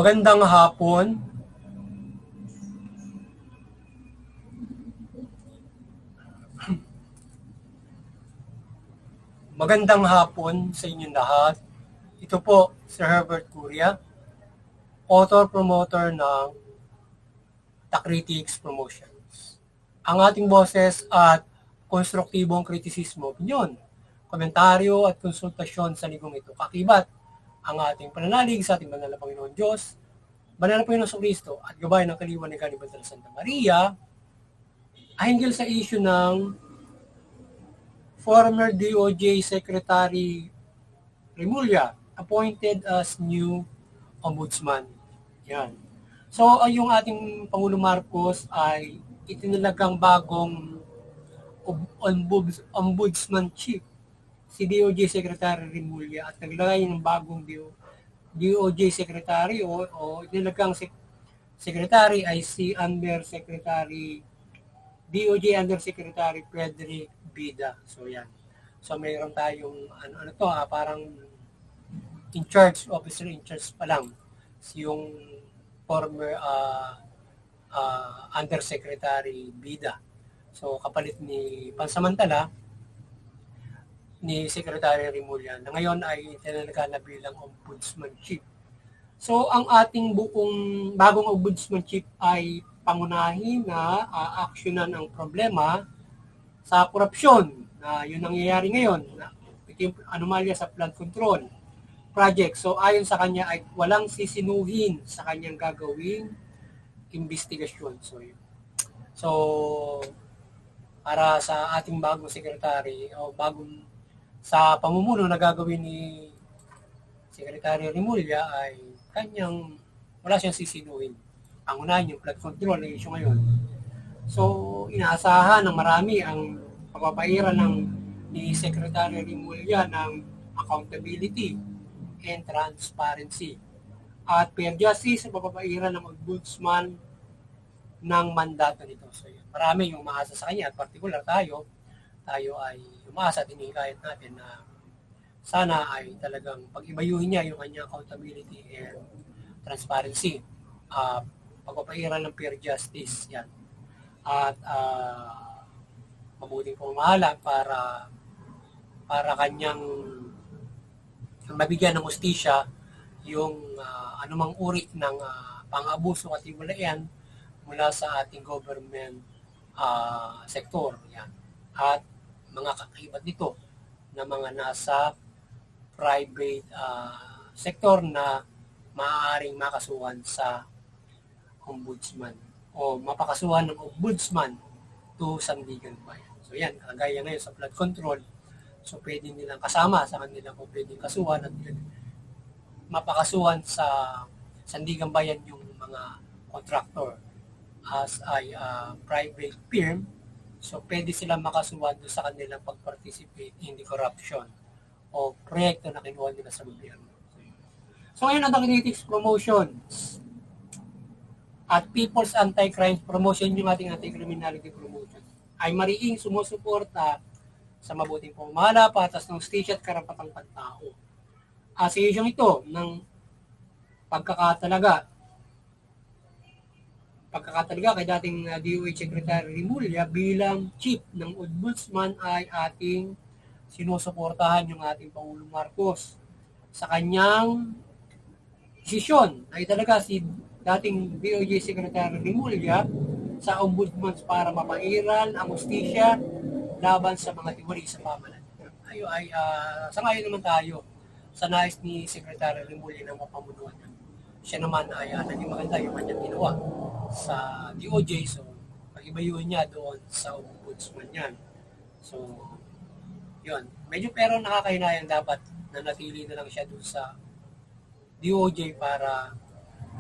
Magandang hapon. Magandang hapon sa inyong lahat. Ito po si Herbert Curia, author-promoter ng Tacritics Promotions. Ang ating boses at konstruktibong kritisismo, opinyon, komentaryo at konsultasyon sa ligong ito kakibat ang ating pananalig sa ating banal na Panginoon Diyos, banal na Panginoon Kristo at gabay ng kaliwan ni Kanibantala Santa Maria ay hinggil sa issue ng former DOJ Secretary Remulla appointed as new ombudsman. Yan. So, yung ating Pangulo Marcos ay itinalagang bagong ombudsman chief, si DOJ Secretary Remulla, at naglagay ng bagong DOJ Secretary o itinalagang secretary ay si DOJ Undersecretary Frederick Bida. So yan. So mayroon tayong parang officer in charge pa lang yung former Undersecretary Bida. So kapalit ni pansamantala ni Secretary Remulla na ngayon ay tinalaga na bilang Ombudsman Chief. So ang ating buong bagong Ombudsman Chief ay pangunahin na aaksyonan ang problema sa korupsyon na yun nangyayari ngayon, ito yung anomalya sa flood control project. So ayon sa kanya ay walang sisinuhin sa kanyang gagawing investigasyon. So para sa ating bagong secretary o bagong sa pamumuno na gagawin ni Secretary Remulla ay wala siyang sisinuhin. Pangunahin yung flood control na issue ngayon. So, inaasahan ng marami ang pagpapaira ni Secretary Remulla ng accountability and transparency at fair justice sa pagpapaira ng ombudsman ng mandato nito. So, marami yung umaasa sa kanya at particular tayo ay umaasa at hinihikayat natin na sana ay talagang pag-ibayuhin niya yung kanyang accountability and transparency. Pagpapaira ng fair justice yan. At mabuting pamamahala para kanyang mabigyan ng hustisya yung anumang uri ng pang-abuso at himalayan mula sa ating government sektor. Yan. At mga kakibat nito na mga nasa private sektor na maaaring makasuhan sa ombudsman o mapakasuhan ng ombudsman to Sandigan Bayan. So yan, kagaya ngayon sa flood control, so pwede nilang kasama sa kanila kung pwedeng kasuhan at mapakasuhan sa Sandigan Bayan yung mga contractor as ay private firm. So pwede silang makasuhan doon sa kanilang pag-participate in the corruption o proyekto na kinuha nila sa gobyerno. So ngayon ang Tacritics Promotions at People's Anti-Crime Promotion, yung ating anti-criminality promotion, ay mariing sumusuporta sa mabuting pamamahala, patas ng hustisya at karapatang pantao. Sa isyong ito ng pagkakatalaga kay dating DOH Secretary Remulla bilang chief ng ombudsman ay ating sinusuportahan yung ating Pangulong Marcos sa kanyang desisyon ay talaga si dating DOJ Secretary Remulla sa ombudsman para mapairal ang hustisya laban sa mga tiwali sa pamahalaan. Sa ngayon naman tayo sa nais ni Secretary Remulla na mapamunuan. Siya naman ay naging maganda yung kanyang ginawa sa DOJ. So, pag-ibayuhin niya doon sa ombudsman yan. So, yun. Medyo pero nakakahinayang dapat na natili na lang siya doon sa DOJ para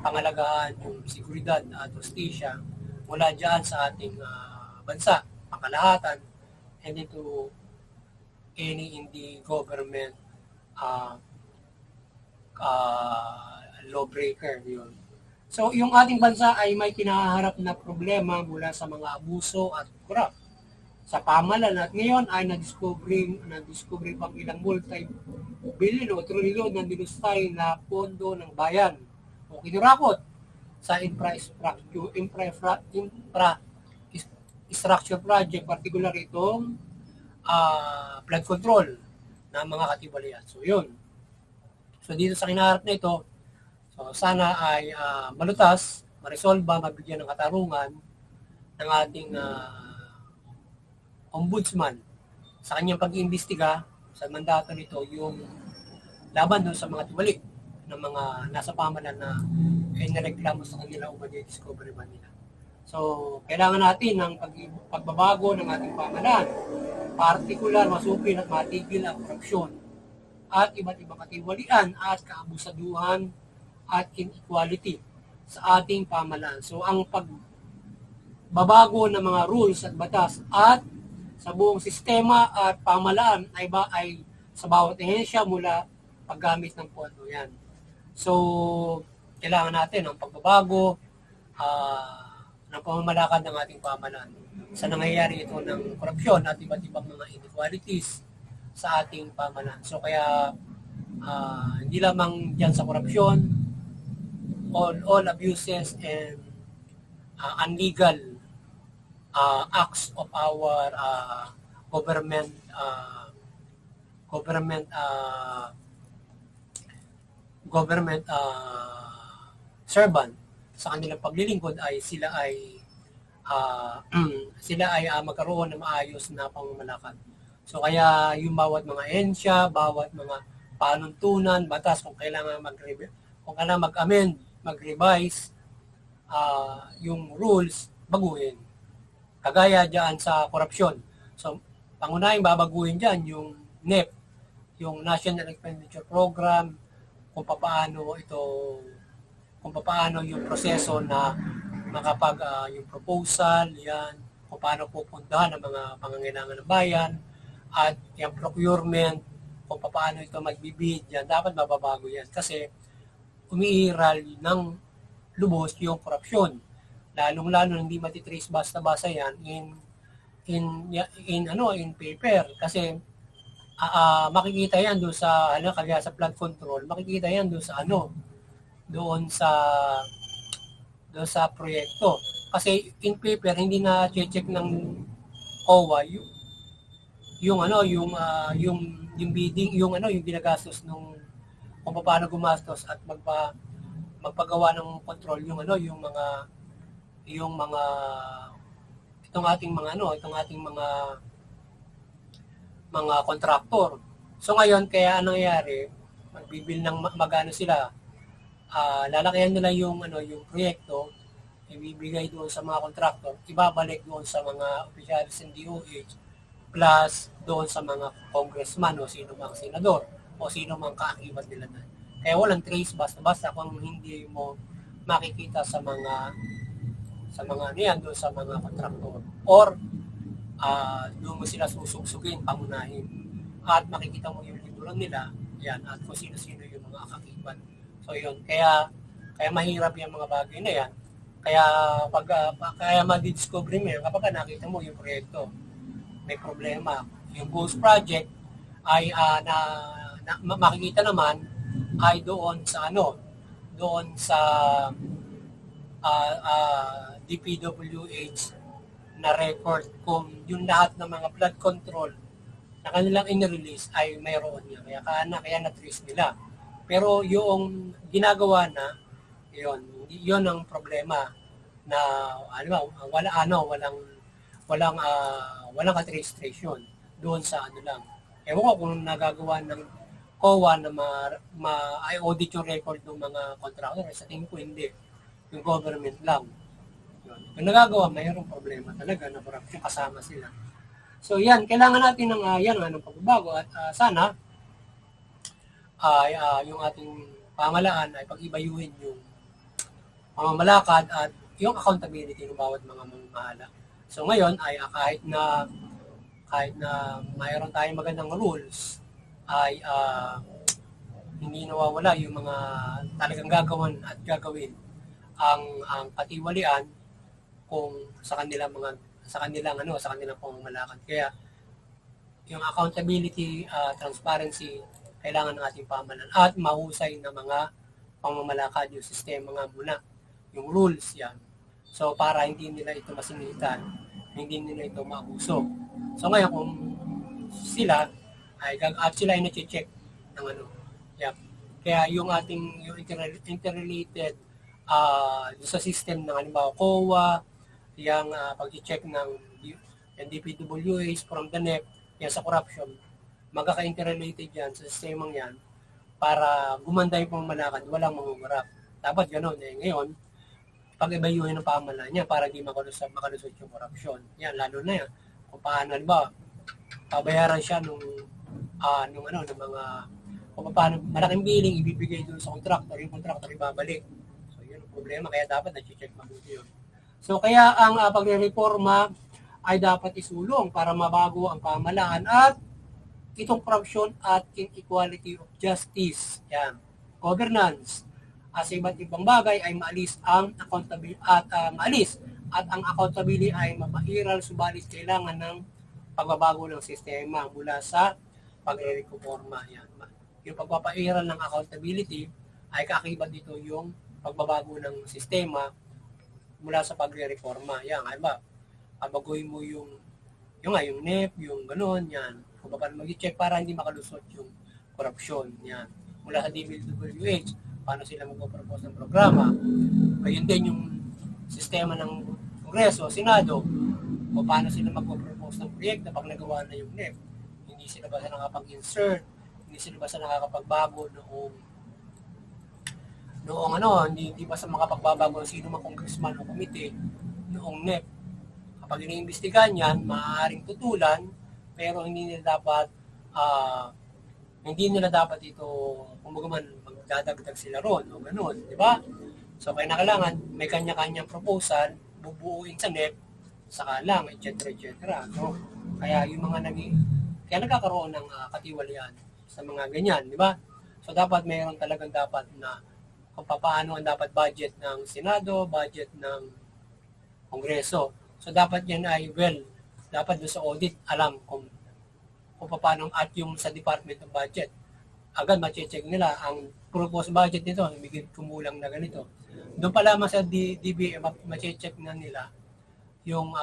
pangalagaan yung seguridad at hustisya mula dyan sa ating bansa, pangkalahatan, and into any in the government lawbreaker. Yun. So, yung ating bansa ay may kinaharap na problema mula sa mga abuso at korap sa pamahalaan at ngayon ay na-discovery pang ilang multi-billion o trilyon na dinustay na pondo ng bayan o o kinurakot sa infrastructure project, particular itong flood control ng mga katiwalian. So yun. So dito sa kinaharap na ito, so sana ay malutas, maresolba, mabigyan ng katarungan ng ating ombudsman sa kanyang pag-iimbestiga sa mandato nito yung laban doon sa mga tiwali ng mga nasa pamalan na inireklamo sa kanila o madi-discovery ba nila. So, kailangan natin ng pagbabago ng ating pamalan, partikular, masupil at matigil ang korupsyon at iba't ibang katiwalian at kaabusaduhan at inequality sa ating pamalan. So, ang pagbabago ng mga rules at batas at sa buong sistema at pamalaan ay sa bawat ehensya mula paggamit ng pondo yan. So, kailangan natin ang pagbabago ng pamamalakad ng ating pamalaan sa nangyayari ito ng korupsyon at iba't ibang mga inequalities sa ating pamalaan. So, kaya hindi lamang dyan sa korupsyon, all abuses and unlegal acts of our government servant sa kanilang paglilingkod ay sila ay magkaroon ng maayos na pamamalakad. So kaya yung bawat mga ehensya, bawat mga panuntunan, batas kung kailangan mag-amend, mag-revise yung rules, baguhin. Kagaya diyan sa korupsyon. So pangunahing babaguhin diyan yung NEP, yung National Expenditure Program, kung paano yung proseso na makapag yung proposal, yan, kung paano pupuntahan ang mga pangangailangan ng bayan, at yung procurement, kung paano ito magbibid, yan, dapat mababago yan. Kasi umiiral ng lubos yung korupsyon. Lalong-lalo hindi matitrace basta-basta yan in paper. Kasi makikita yan doon sa kaya sa flood control, makikita yan doon sa proyekto. Kasi in paper hindi na check ng OWA yung bidding, yung ginagastos nung kung paano gumastos at magpagawa ng control itong ating mga kontraktor. So ngayon, kaya anong nangyayari, magbibil ng magano sila, lalakihan nila yung proyekto, ibibigay doon sa mga kontraktor, ibabalik doon sa mga opisyalis ng DOH, plus doon sa mga congressman o sino mang senador o sino mang kaakibat nila na. Kaya walang trace basta-basta kung hindi mo makikita sa mga doon sa mga kontraktor. Or doon mo sila susugsugin, pangunahin. At makikita mo yung liburan nila, yan, at kung sino-sino yung mga kaakibat. So yun, kaya mahirap yung mga bagay na yan. Kaya ma-discover mo yan kapag nakita mo yung proyekto. May problema. Yung Ghost Project ay makikita naman ay doon sa DPWH na record kung yung lahat ng mga flood control na kanilang in-release ay mayroon niya. Kaya na-trace nila. Pero yung ginagawa na, yun ang problema na walang administration doon sa lang. Ewan ko kung nagagawa ng COA na ma-audit yung record ng mga contractor. Sa tingin ko hindi. Yung government lang. Yung nagagawa, mayroong problema talaga na corruption kasama sila. So yan, kailangan natin ng pagbabago at sana yung ating pamalaan ay pag-ibayuhin yung pamamalakad at yung accountability ng bawat mga mamamahala. So ngayon ay kahit na mayroon tayong magandang rules ay hindi nawawala yung mga talagang gagawin ang katiwalian kung sa kanilang pamamalakad. Kaya yung accountability, transparency, kailangan ng ating pamahalaan at mahusay na mga pamamalakad, yung sistema nga muna, yung rules yan. So para hindi nila ito masingitan, hindi nila ito maabuso. So ngayon kung sila at sila ay na-check ng ano. Yep. Kaya yung ating yung interrelated sa system ng halimbawa COA, yung pag-check ng DPWH from the NEP, yan sa corruption, magkaka-interrelated yan sa sistemang yan para gumanda yung pamamalakad, walang mangungurap. Dapat gano'n. Ngayon, pag-evaluate ng pamahalaan niya para hindi makalusot yung corruption. Yan, lalo na yan. Kung paano, ba, pabayaran siya ng mga, kung paano, malaking billing ibibigay doon sa contractor, yung contractor ibabalik. So, yun ang problema. Kaya dapat na-check mabuti yun. So, kaya ang pagre-reforma ay dapat isulong para mabago ang pamahalaan at itong corruption at inequality of justice. Yan. Governance. Sa iba't ibang bagay ay maalis ang accountability at ang accountability ay mapairal, subalit kailangan ng pagbabago ng sistema mula sa pagre-reforma. Yan. Yung pagpapairal ng accountability ay kaakibat dito yung pagbabago ng sistema mula sa pagre-reforma. Yan, ay ba? Pabaguhin mo yung NEP, yung gano'n, yan. Kung paano mag-check para hindi makalusot yung korupsyon, yan. Mula sa DPWH, paano sila magpapropose ng programa. Ayun din yung sistema ng Kongreso, Senado, o paano sila magpapropose ng proyekto pag nagawa na yung NEP. Hindi sila ba nakapag-insert, hindi sila ba nakakapagbago hindi ba sa makapagbabago ng sino mang congressman o komite noong NEP. Kapag iniimbestigahan yan, maaaring tutulan, pero hindi nila dapat ito, kumbaga magdadagdag sila ron, o gano'n, di ba? So, kailangan may kanya-kanyang proposal, bubuuin sa NEP, saka lang, etc. No? Kaya yung mga kaya nagkakaroon ng katiwalian sa mga ganyan, di ba? So, mayroon talagang dapat na kung paano ang dapat budget ng Senado, budget ng Kongreso. So, dapat yan ay, dapat doon sa audit, alam kung paano at yung sa Department of Budget. Agad ma-check nila ang proposed budget nito, bigit kumulang na ganito. Doon pa lamang sa DBM, ma-check na nila yung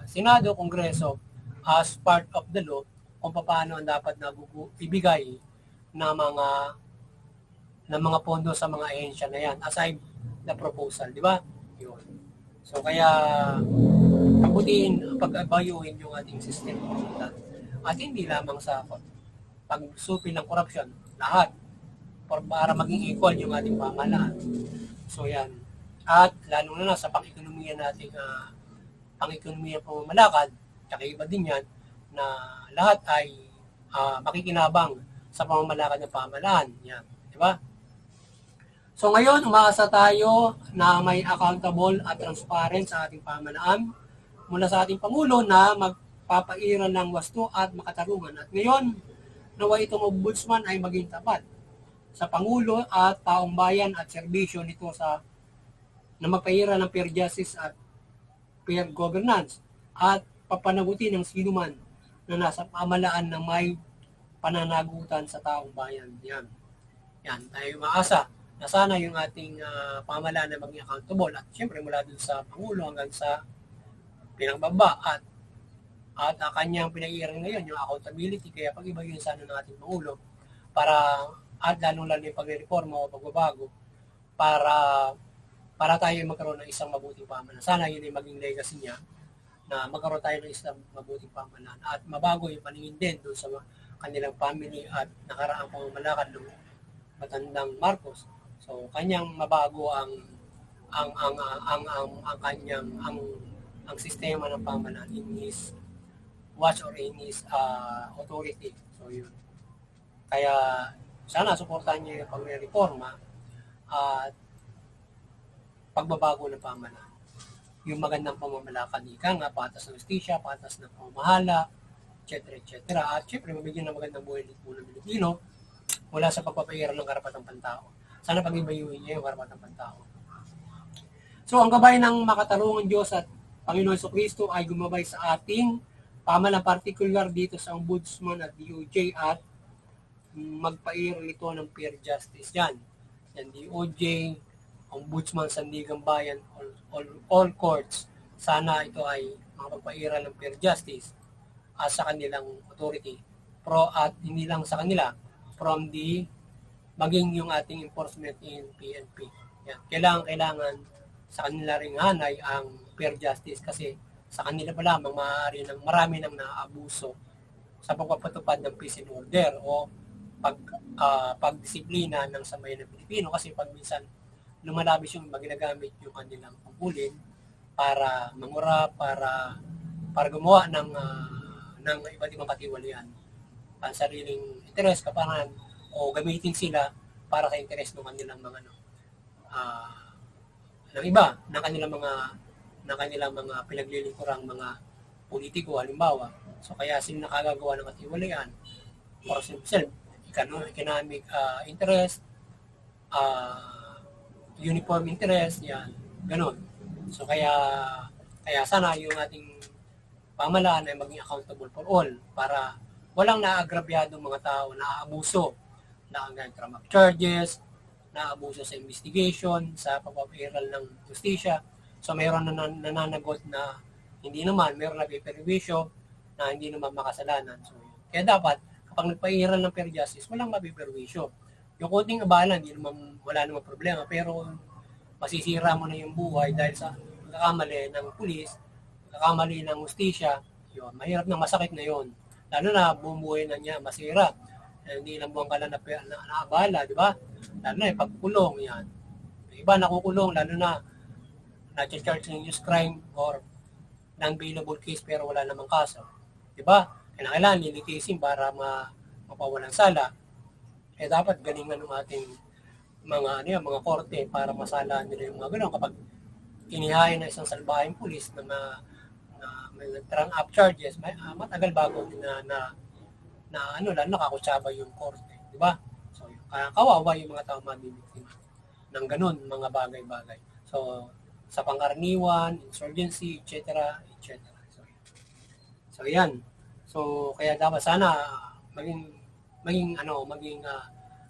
Senado, Kongreso as part of the law kung paano ang dapat na ibigay ng mga pondo sa mga ahensya na yan aside the proposal, di ba? Yun. So kaya pag-evaluate yung ating system at hindi lamang sa pagsupi ng corruption, lahat para maging equal yung ating pamahalaan. So yan. At lalo na sa pang-ekonomiya nating pang-ekonomiya pamamalakad, kakaiba din yan na lahat ay makikinabang sa pamamalakad ng pamahalaan. Yan. Di ba? So ngayon, umaasa tayo na may accountable at transparent sa ating pamahalaan mula sa ating Pangulo na magpapairal ng wasto at makatarungan. At ngayon, nawa itong ombudsman ay maging tapat sa Pangulo at taong bayan at serbisyo nito na magpairal ng fair justice at fair governance at papanagutin ng sinuman na nasa pamahalaan na may pananagutan sa taong bayan. Yan tayo maasa na sana yung ating pamahalaan na maging accountable at siyempre mula dun sa Pangulo hanggang sa pinangbaba at kanyang pinag-iiral ngayon yung accountability, kaya pag-iba yun sana ng ating Pangulo at lalong-lalo yung pagre-reforma o pagbabago para tayo magkaroon ng isang mabuting pamahalaan. Sana yun ay maging legacy niya na magkaroon tayo ng isang mabuting pamahalaan at mabago yung paningin din doon sa kanilang family at nakaraang pamamalakad ng matandang Marcos. So kanyang mabago ang kanyang ang sistema ng pamahalaan in his watch or in his authority. So yun. Kaya sana suportahan niyo yung pagre-reforma at pagbabago ng pamahalaan. Yung magandang pamamalakad, patas ng justisya, patas ng pamamahala, etc. At syempre mabigyan ng magandang buhay ng Pilipino mula sa pagpapairal ng karapatang pantao. Sana pag-ibayuhin niya yung karapatang pantao. So ang gabay ng makatarungan Diyos at Panginoon Jesucristo ay gumabay sa ating pamahalaan, particular dito sa Ombudsman at DOJ at magpairal ito ng fair justice yan. yan DOJ, Ombudsman, Sandigan Bayan, all courts, sana ito ay makapagpairal ng fair justice sa kanilang authority at hindi lang sa kanila, from the maging yung ating enforcement in PNP. Yan. Kailangan sa kanila ring hanay ang fair justice kasi sa kanila pa lamang maaari ng marami nang naaabuso sa pagpapatupad ng peace and order o pagdisiplina ng sambayan ng Pilipino kasi pag minsan lumalabis yung ginagamit yung kanilang pangkulin para mangura, para gumawa ng iba't ibang katiwalian ang sariling interes, kapangan, o gamitin sila para sa interes ng kanilang mga ng iba, ng kanilang mga pinaglilingkurang mga politiko halimbawa. So kaya sila nakagagawa ng katiwalian for economic interest, uniform interest, yan, ganun. So kaya sana yung ating pamahalaan ay maging accountable for all para walang naagrabyadong mga tao na aabuso na ang trump charges, naabuso sa investigation, sa pagpapairal ng justisya. So mayroon na nananagot na hindi naman, mayroon na perwisyo na hindi naman makasalanan. So kaya dapat kapag nagpairal ng fair justice, walang mabiperwisyo. Yung konting abala, wala namang problema, pero masisira mo na yung buhay dahil sa pagkakamali ng pulis, pagkakamali ng justisya, yun, mahirap na, masakit na yun. Lalo na buong buhay na niya masira. Hindi lang buwang ka na naabala, di ba? Lalo na pagkulong yan. Iba nakukulong, lalo na na-charge ng use crime or non-bailable case pero wala namang kaso. Di ba? Kailangan lilitisin para mapawalang sala. Dapat galingan ng ating mga korte para masala nila yung mga ganun. Kapag inihain na isang salbahing pulis na may trunk up charges, matagal bago lalo nakakutsaba yung korte, di ba? So, kawawa yung mga tao mabibiktima ng ganun, mga bagay-bagay. So, sa pangkaraniwan, insurgency, etc., etc. So, yan. So, kaya dapat sana maging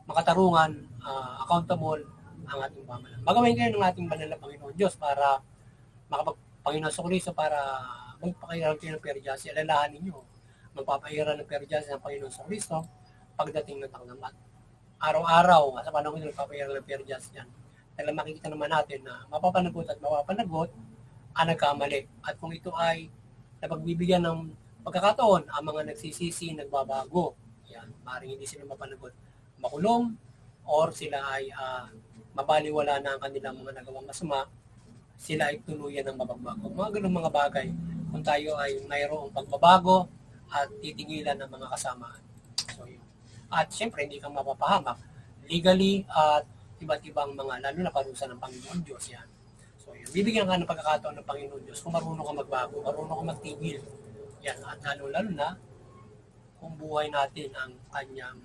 makatarungan, accountable ang ating pamahalaan. Magawin kayo ng ating banal na Panginoon Diyos para Panginoon Sokristo para magpakairal kayo ng fair justice. Alalahanin ninyo, magpapairal ng fair justice ng Panginoon Sokristo pagdating ng tanggamat. Araw-araw, sa panahon nyo nagpapairal ng fair justice yan. Dahil makikita naman natin na mapapanagot ang nagkamali. At kung ito ay napagbibigyan ng pagkakataon, ang mga nagsisisi, nagbabago. Yan, maaaring hindi sila mapanagot, makulong, or sila ay mabaliwala na ang kanilang mga nagawang masama, sila ay tuluyan ng mabagbago. Mga ganun mga bagay kung tayo ay mayroong pagbabago at titigilan ng mga kasamaan. So, yun. At siyempre, hindi kang mapapahamak legally at iba't ibang mga, lalo na parusa ng Panginoon Diyos yan. So, yun. Bibigyan ka ng pagkakataon ng Panginoon Diyos kung marunong ka magbago, marunong ka magtigil. Yan, at lalo na kung buhay natin ang kanyang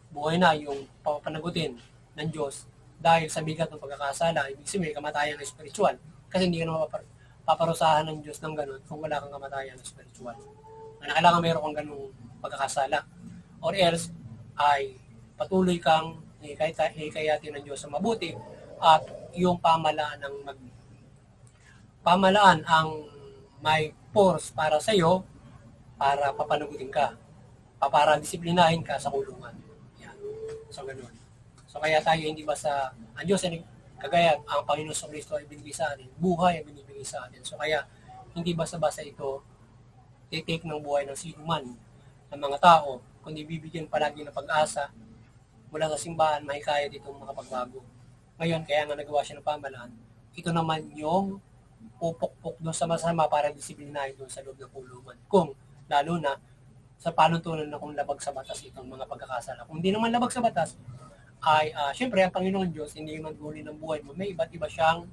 buhay na yung papanagutin ng Diyos dahil sa bigat ng pagkakasala, ibig sabihin kamatayan na spiritual. Kasi hindi ka na paparusahan ng Diyos ng ganun kung wala kang kamatayan na spiritual. Na kailangan mayroon kang ganung pagkakasala. Or else, ay patuloy kang hikayatin ng Diyos sa mabuti at yung pamalaan ang may force para sa iyo para papanagutin ka, para disiplinahin ka sa kulungan. Yan. So, ganun. So, kaya tayo hindi basta, ang Diyos ay kagaya ang Panginoon sa Kristo ay binigay sa atin, buhay ay binibigay sa atin. So, kaya hindi basta-basta ito titake ng buhay ng sinuman ng mga tao, kundi bibigyan palagi ng pag-asa mula sa simbahan, mahikayat itong mga pagbago. Ngayon, kaya nga nagawa siya ng pamahalaan, ito naman yung pupukpok doon sa masama para disiplinahin doon sa loob ng kulungan. Kung lalo na sa panuntunan na kung labag sa batas itong mga pagkakasala. Kung hindi naman labag sa batas, ay syempre ang Panginoon Diyos hindi maguli ng buhay mo. May iba't iba siyang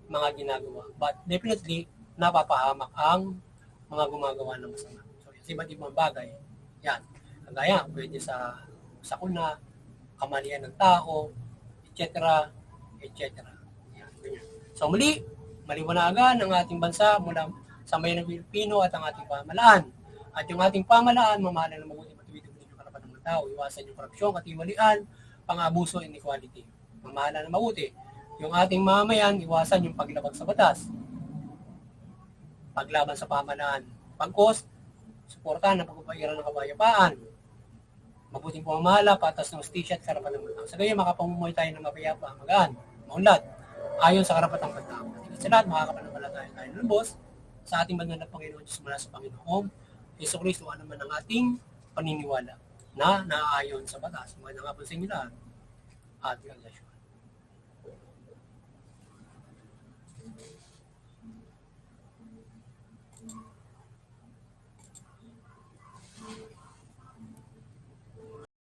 mga ginagawa. But definitely, napapahamak ang mga gumagawa ng masama. So, iba't ibang bagay. Yan. Kagaya, pwede sa sakuna, kamalian ng tao, etc. etc. Yan. So, maliwanagan ang ating bansa mula sa bayan ng Pilipino at ang ating pamahalaan. At yung ating pamahalaan, mamahalan ng mabuti matuwid ang karapatan ng tao, iwasan yung korupsyon, katiwalian, pang-abuso, inequality. Mamahala na mabuti. Yung ating mamamayan, iwasan yung paglabag sa batas, paglaban sa pamahalaan, pagkos, suportahan ang pagpapairan ng kapayapaan, mabuting pamamahala, patas ng hustisya at karapatan ng tao. Sa gayon, makapamumuhay tayo ng mapayapa, magaan, maunlad, ayon sa karapatang pagtao. At sa lahat, makakapanampalataya tayo ng lubos sa ating banal na Panginoon Diyos mula sa Panginoong Hesus Kristo, ano man ang ating paniniwala na naaayon sa batas. Magandang hapon sa inyo lahat. At God bless you.